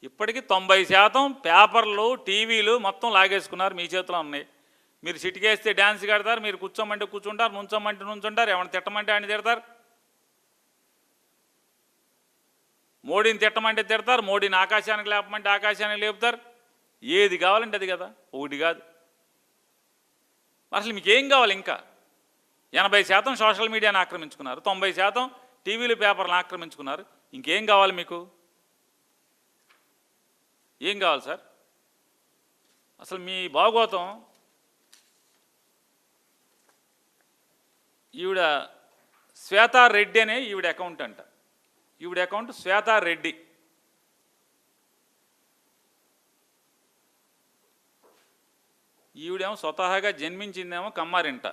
ఇప్పటికీ 90% పేపర్లు టీవీలు మొత్తం లాగేసుకున్నారు, మీ చేతిలో ఉన్నాయి. మీరు సిటికేస్తే డ్యాన్స్ కడతారు, మీరు కూర్చోమంటే కూర్చుంటారు, నుంచోమంటే నుంచుంటారు, ఎవరిని తిట్టమంటే ఆయన తిడతారు, మోడీని తిట్టమంటే తిడతారు, మోడీని ఆకాశానికి లేపమంటే ఆకాశానికి లేపుతారు. ఏది కావాలంటే అది కదా, ఒకటి కాదు. అసలు మీకు ఏం కావాలి? ఇంకా 80% సోషల్ మీడియాని ఆక్రమించుకున్నారు, 90% టీవీలు పేపర్లను ఆక్రమించుకున్నారు. ఇంకేం కావాలి మీకు? ఏం కావాలి సార్? అసలు మీ భాగోతం ఈవిడ శ్వేతారెడ్డి అనే ఈవిడ అకౌంట్ అంట. ఈవిడ అకౌంట్ శ్వేతారెడ్డి. ఈవిడేమో స్వతహాగా జన్మించిందేమో కమ్మారింట.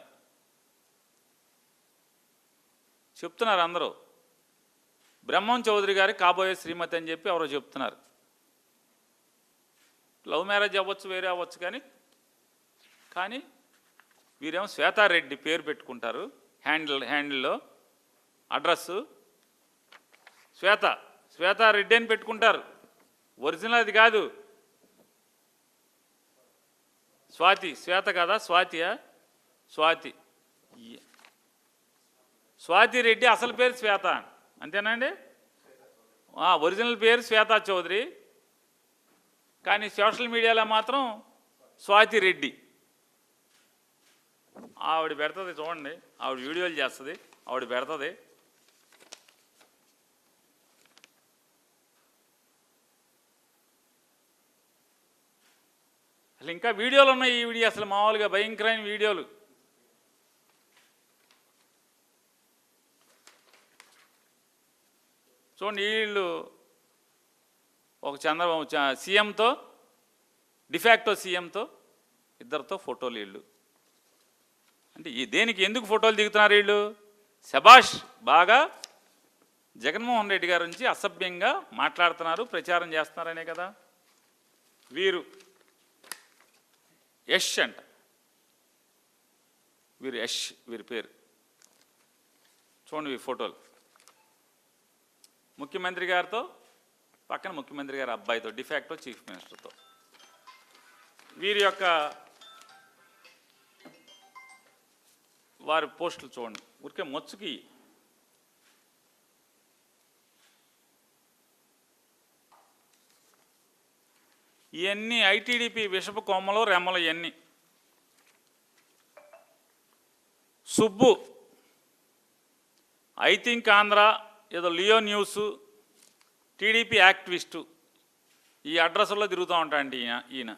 చెప్తున్నారు అందరూ బ్రహ్మం చౌదరి గారి కాబోయే శ్రీమతి అని చెప్పి ఎవరో చెప్తున్నారు. లవ్ మ్యారేజ్ అవ్వచ్చు, వేరే అవ్వచ్చు, కానీ వీరేమో శ్వేతారెడ్డి పేరు పెట్టుకుంటారు. హ్యాండిల్లో అడ్రస్సు శ్వేతారెడ్డి అని పెట్టుకుంటారు. ఒరిజినల్ అది కాదు. శ్వేత కదా, స్వాతి రెడ్డి అసలు పేరు శ్వేత, అంతేనండి. ఒరిజినల్ పేరు శ్వేతా చౌదరి, కానీ సోషల్ మీడియాలో మాత్రం స్వాతి రెడ్డి. ఆవిడ పెడుతుంది చూడండి, ఆవిడ వీడియోలు చేస్తుంది, ఆవిడ పెడుతుంది. అసలు ఇంకా వీడియోలు ఉన్నాయి. ఈ వీడియో అసలు మామూలుగా భయంకరమైన వీడియోలు. చూడండి, వీళ్ళు ఒక చంద్రబాబు సీఎంతో, డిఫాక్టో సీఎంతో ఇద్దరితో ఫోటోలు. వీళ్ళు అంటే దేనికి ఎందుకు ఫోటోలు దిగుతున్నారు వీళ్ళు? శభాష్, బాగా జగన్మోహన్ రెడ్డి గారి నుంచి అసభ్యంగా మాట్లాడుతున్నారు, ప్రచారం చేస్తున్నారనే కదా. వీరు యష్ అంట, వీరి పేరు చూడండి. ఈ ఫోటోలు ముఖ్యమంత్రి గారితో, పక్కన ముఖ్యమంత్రి గారి అబ్బాయితో, డిఫాక్టో చీఫ్ మినిస్టర్తో. వీరి యొక్క వారి పోస్టులు చూడండి, ఊరికే మొచ్చుకి. ఇవన్నీ ఐటీడీపీ విషపు కొమ్మలు రెమ్మలు. ఇవన్నీ సుబ్బు, ఐ థింక్ ఆంధ్ర, ఏదో లియో న్యూస్, టీడీపీ యాక్టివిస్టు, ఈ అడ్రస్లో తిరుగుతూ ఉంటాయండి ఈయన.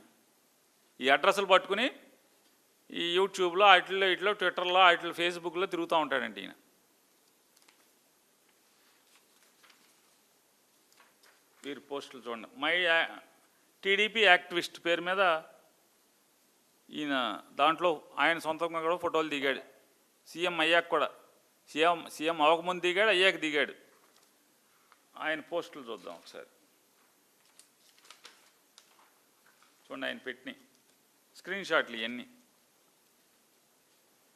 ఈ అడ్రస్లు పట్టుకుని ఈ యూట్యూబ్లో ఇట్లో ట్విట్టర్లో వాటిలో ఫేస్బుక్లో తిరుగుతూ ఉంటాడండి ఈయన. వీరి పోస్టులు చూడండి. టీడీపీ యాక్టివిస్ట్ పేరు మీద ఈయన దాంట్లో ఆయన సొంతంగా కూడా ఫోటోలు దిగాడు. సీఎం అయ్యాక కూడా, సీఎం అవ్వకముందు దిగాడు, అయ్యాక దిగాడు. ఆయన పోస్టులు చూద్దాం ఒకసారి. చూడండి, ఆయన పెట్టిన స్క్రీన్ షాట్లు ఇవన్నీ.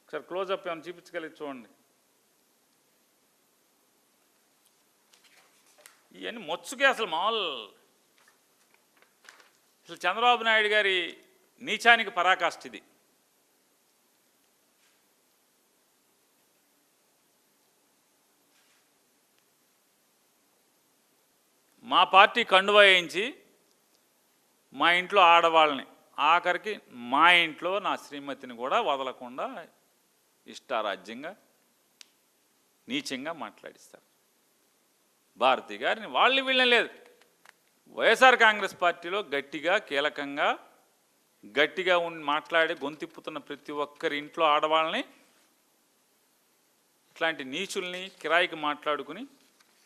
ఒకసారి క్లోజప్ ఏమైనా చూపించగలిగి చూడండి. ఇవన్నీ మొచ్చుకే అసలు మామూలు. అసలు చంద్రబాబు నాయుడు గారి నీచానికి పరాకాష్ఠ ఇది. మా పార్టీ కండువా వేయించి మా ఇంట్లో ఆడవాళ్ళని, ఆఖరికి మా ఇంట్లో నా శ్రీమతిని కూడా వదలకుండా ఇష్టారాజ్యంగా నీచంగా మాట్లాడిస్తారు. భారతి గారిని వాళ్ళు వీళ్ళని లేదు. వైఎస్ఆర్ కాంగ్రెస్ పార్టీలో గట్టిగా కీలకంగా గట్టిగా ఉండి మాట్లాడి గొంతిప్పుతున్న ప్రతి ఒక్కరి ఇంట్లో ఆడవాళ్ళని, ఇట్లాంటి నీచుల్ని కిరాయికి మాట్లాడుకుని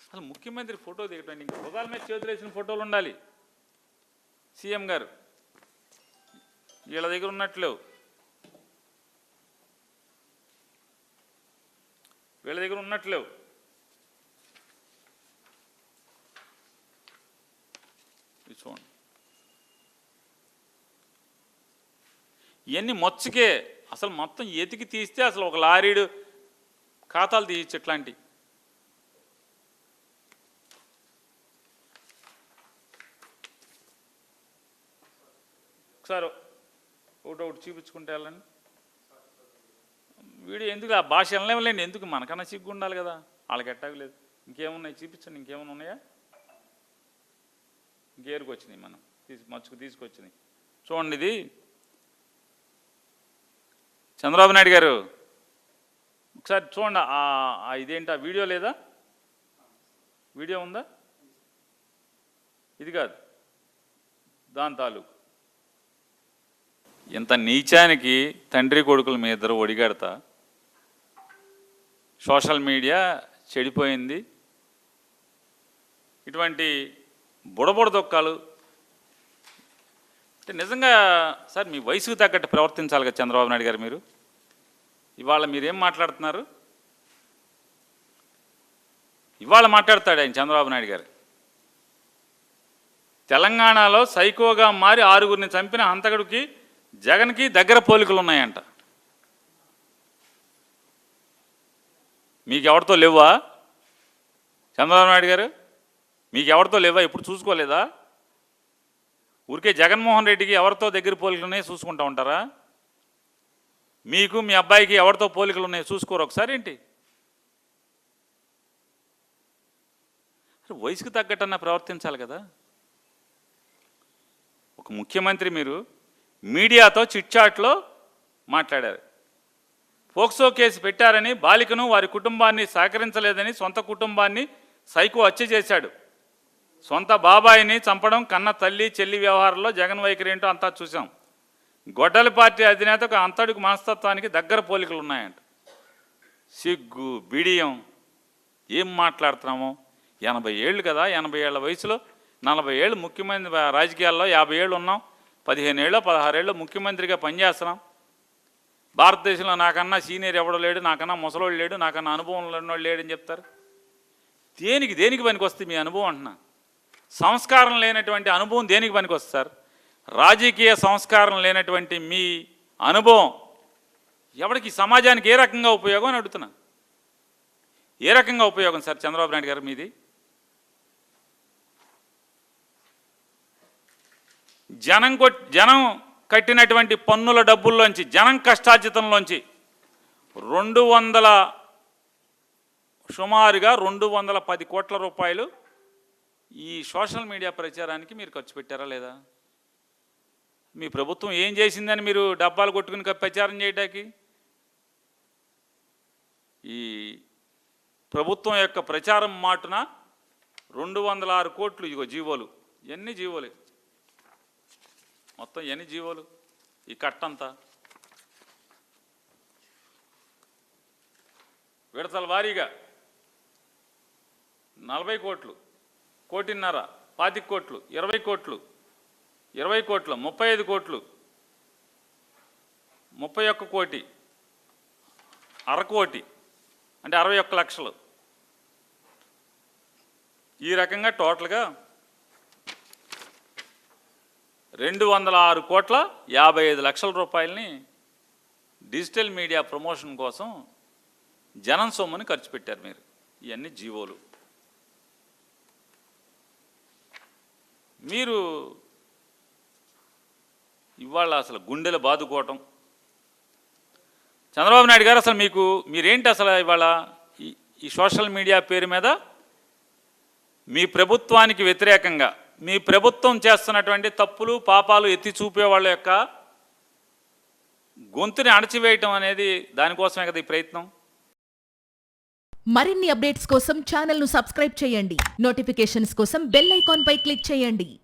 అసలు ముఖ్యమంత్రి ఫోటో దిగటండి. ఇంక హృదయాల మీద చేతులు వేసిన ఫోటోలు ఉండాలి. సీఎం గారు వీళ్ళ దగ్గర ఉన్నట్లేవు, వీళ్ళ దగ్గర ఉన్నట్లేవు. ఇది చూడండి, ఇవన్నీ మొచ్చకే. అసలు మొత్తం ఎతికి తీస్తే అసలు ఒక లారీడు ఖాతాలు తీయచ్చు. ఇట్లాంటి ఒకసారి ఒకటి చూపించుకుంటే వెళ్ళండి. వీడియో ఎందుకు ఆ భాష వెళ్ళలేండి, ఎందుకు మనకన్నా సిగ్గు ఉండాలి కదా, వాళ్ళకి ఎట్టాగలేదు. ఇంకేమున్నాయి చూపించండి, ఇంకేమైనా ఉన్నాయా? ఇంకేరుకు వచ్చినాయి, మనం మచ్చుకు తీసుకొచ్చినాయి. చూడండి, ఇది చంద్రబాబు నాయుడు గారు ఒకసారి చూడండి. ఇదేంటి ఆ వీడియో లేదా? వీడియో ఉందా? ఇది కాదు, దాని తాలూకు. ఇంత నీచానికి తండ్రి కొడుకుల మీద ఇద్దరు ఒడిగడతా సోషల్ మీడియా చెడిపోయింది. ఇటువంటి బుడబుడ దొక్కాలు అంటే నిజంగా సార్ మీ వయసుకు తగ్గట్టు ప్రవర్తించాలి కదా చంద్రబాబు నాయుడు గారు. మీరు ఇవాళ మీరేం మాట్లాడుతున్నారు? ఇవాళ మాట్లాడతాడు ఆయన చంద్రబాబు నాయుడు గారు. తెలంగాణలో సైకోగా మారి 6గురిని చంపిన హంతకుడికి జగన్కి దగ్గర పోలికలు ఉన్నాయంట. మీకు ఎవరితో లేవా చంద్రబాబు నాయుడు గారు? మీకు ఎవరితో లేవా? ఎప్పుడు చూసుకోలేదా? ఊరికే జగన్మోహన్ రెడ్డికి ఎవరితో దగ్గర పోలికలు ఉన్నాయో చూసుకుంటూ ఉంటారా? మీకు మీ అబ్బాయికి ఎవరితో పోలికలు ఉన్నాయో చూసుకోరు ఒకసారి ఏంటి? వయసుకు తగ్గట్టన్నా ప్రవర్తించాలి కదా. ఒక ముఖ్యమంత్రి మీరు మీడియాతో చిట్చాట్లో మాట్లాడారు. పోక్సో కేసు పెట్టారని బాలికను వారి కుటుంబాన్ని సహకరించలేదని సొంత కుటుంబాన్ని సైకో హత్య చేశాడు. సొంత బాబాయిని చంపడం, కన్న తల్లి చెల్లి వ్యవహారంలో జగన్ వైఖరి ఏంటో అంతా చూసాం. గొడ్డలి పార్టీ అధినేతకు అంతటికి మనస్తత్వానికి దగ్గర పోలికలు ఉన్నాయంట. సిగ్గు బిడియం ఏం మాట్లాడుతున్నామో. 80 ఏళ్ళు కదా, 80 ఏళ్ల వయసులో 40 ఏళ్ళు ముఖ్యమంత్రి రాజకీయాల్లో, 50 ఏళ్ళు ఉన్నాం, 15 ఏళ్ళు 16 ఏళ్ళు ముఖ్యమంత్రిగా పనిచేస్తున్నాం. భారతదేశంలో నాకన్నా సీనియర్ ఎవడో లేడు, నాకన్నా ముసలోళ్ళు లేడు, నాకన్నా అనుభవం ఉన్నోళ్ళు లేడని చెప్తారు. దేనికి పనికి వస్తుంది మీ అనుభవం అంటున్నా? సంస్కారం లేనటువంటి అనుభవం దేనికి పనికి వస్తుంది సార్? రాజకీయ సంస్కారం లేనటువంటి మీ అనుభవం ఎవరికి సమాజానికి ఏ రకంగా ఉపయోగం అని అడుగుతున్నా. ఏ రకంగా ఉపయోగం సార్ చంద్రబాబు నాయుడు గారు మీది? జనం కట్టినటువంటి పన్నుల డబ్బుల్లోంచి, జనం కష్టార్జితంలోంచి సుమారుగా 210 కోట్ల రూపాయలు ఈ సోషల్ మీడియా ప్రచారానికి మీరు ఖర్చు పెట్టారా లేదా? మీ ప్రభుత్వం ఏం చేసిందని మీరు డబ్బాలు కొట్టుకుని ప్రచారం చేయడానికి? ఈ ప్రభుత్వం యొక్క ప్రచారం మాటున 206 కోట్లు ఇగో జీవోలు. ఎన్ని జీవోలు మొత్తం, ఎన్ని జీవోలు ఈ కట్టంతా? విడతల వారీగా 40 కోట్లు, 1.5 కోటి, 25 కోట్లు, 20 కోట్లు, 20 కోట్లు, 35 కోట్లు, 31 కోటి, 1/2 కోటి అంటే 61 లక్షలు. ఈ రకంగా టోటల్గా 206 కోట్ల 55 లక్షల రూపాయలని డిజిటల్ మీడియా ప్రమోషన్ కోసం జనం సొమ్ముని ఖర్చు పెట్టారు మీరు. ఇవన్నీ జీవోలు. మీరు ఇవాళ అసలు గుండెలు బాదుకోవటం. చంద్రబాబు నాయుడు గారు అసలు మీరేంటి అసలు ఇవాళ ఈ సోషల్ మీడియా పేరు మీద మీ ప్రభుత్వానికి వ్యతిరేకంగా మీ ప్రభుత్వం చేస్తున్నటువంటి తప్పులు పాపాలు ఎత్తి చూపే వాళ్ళ యొక్క గొంతుని అణచివేయటం అనేది దానికోసమే కదా ఈ ప్రయత్నం. మరిన్ని అప్డేట్స్ కోసం ఛానల్ను సబ్స్క్రైబ్ చేయండి. నోటిఫికేషన్స్ కోసం బెల్ ఐకాన్ పై క్లిక్ చేయండి.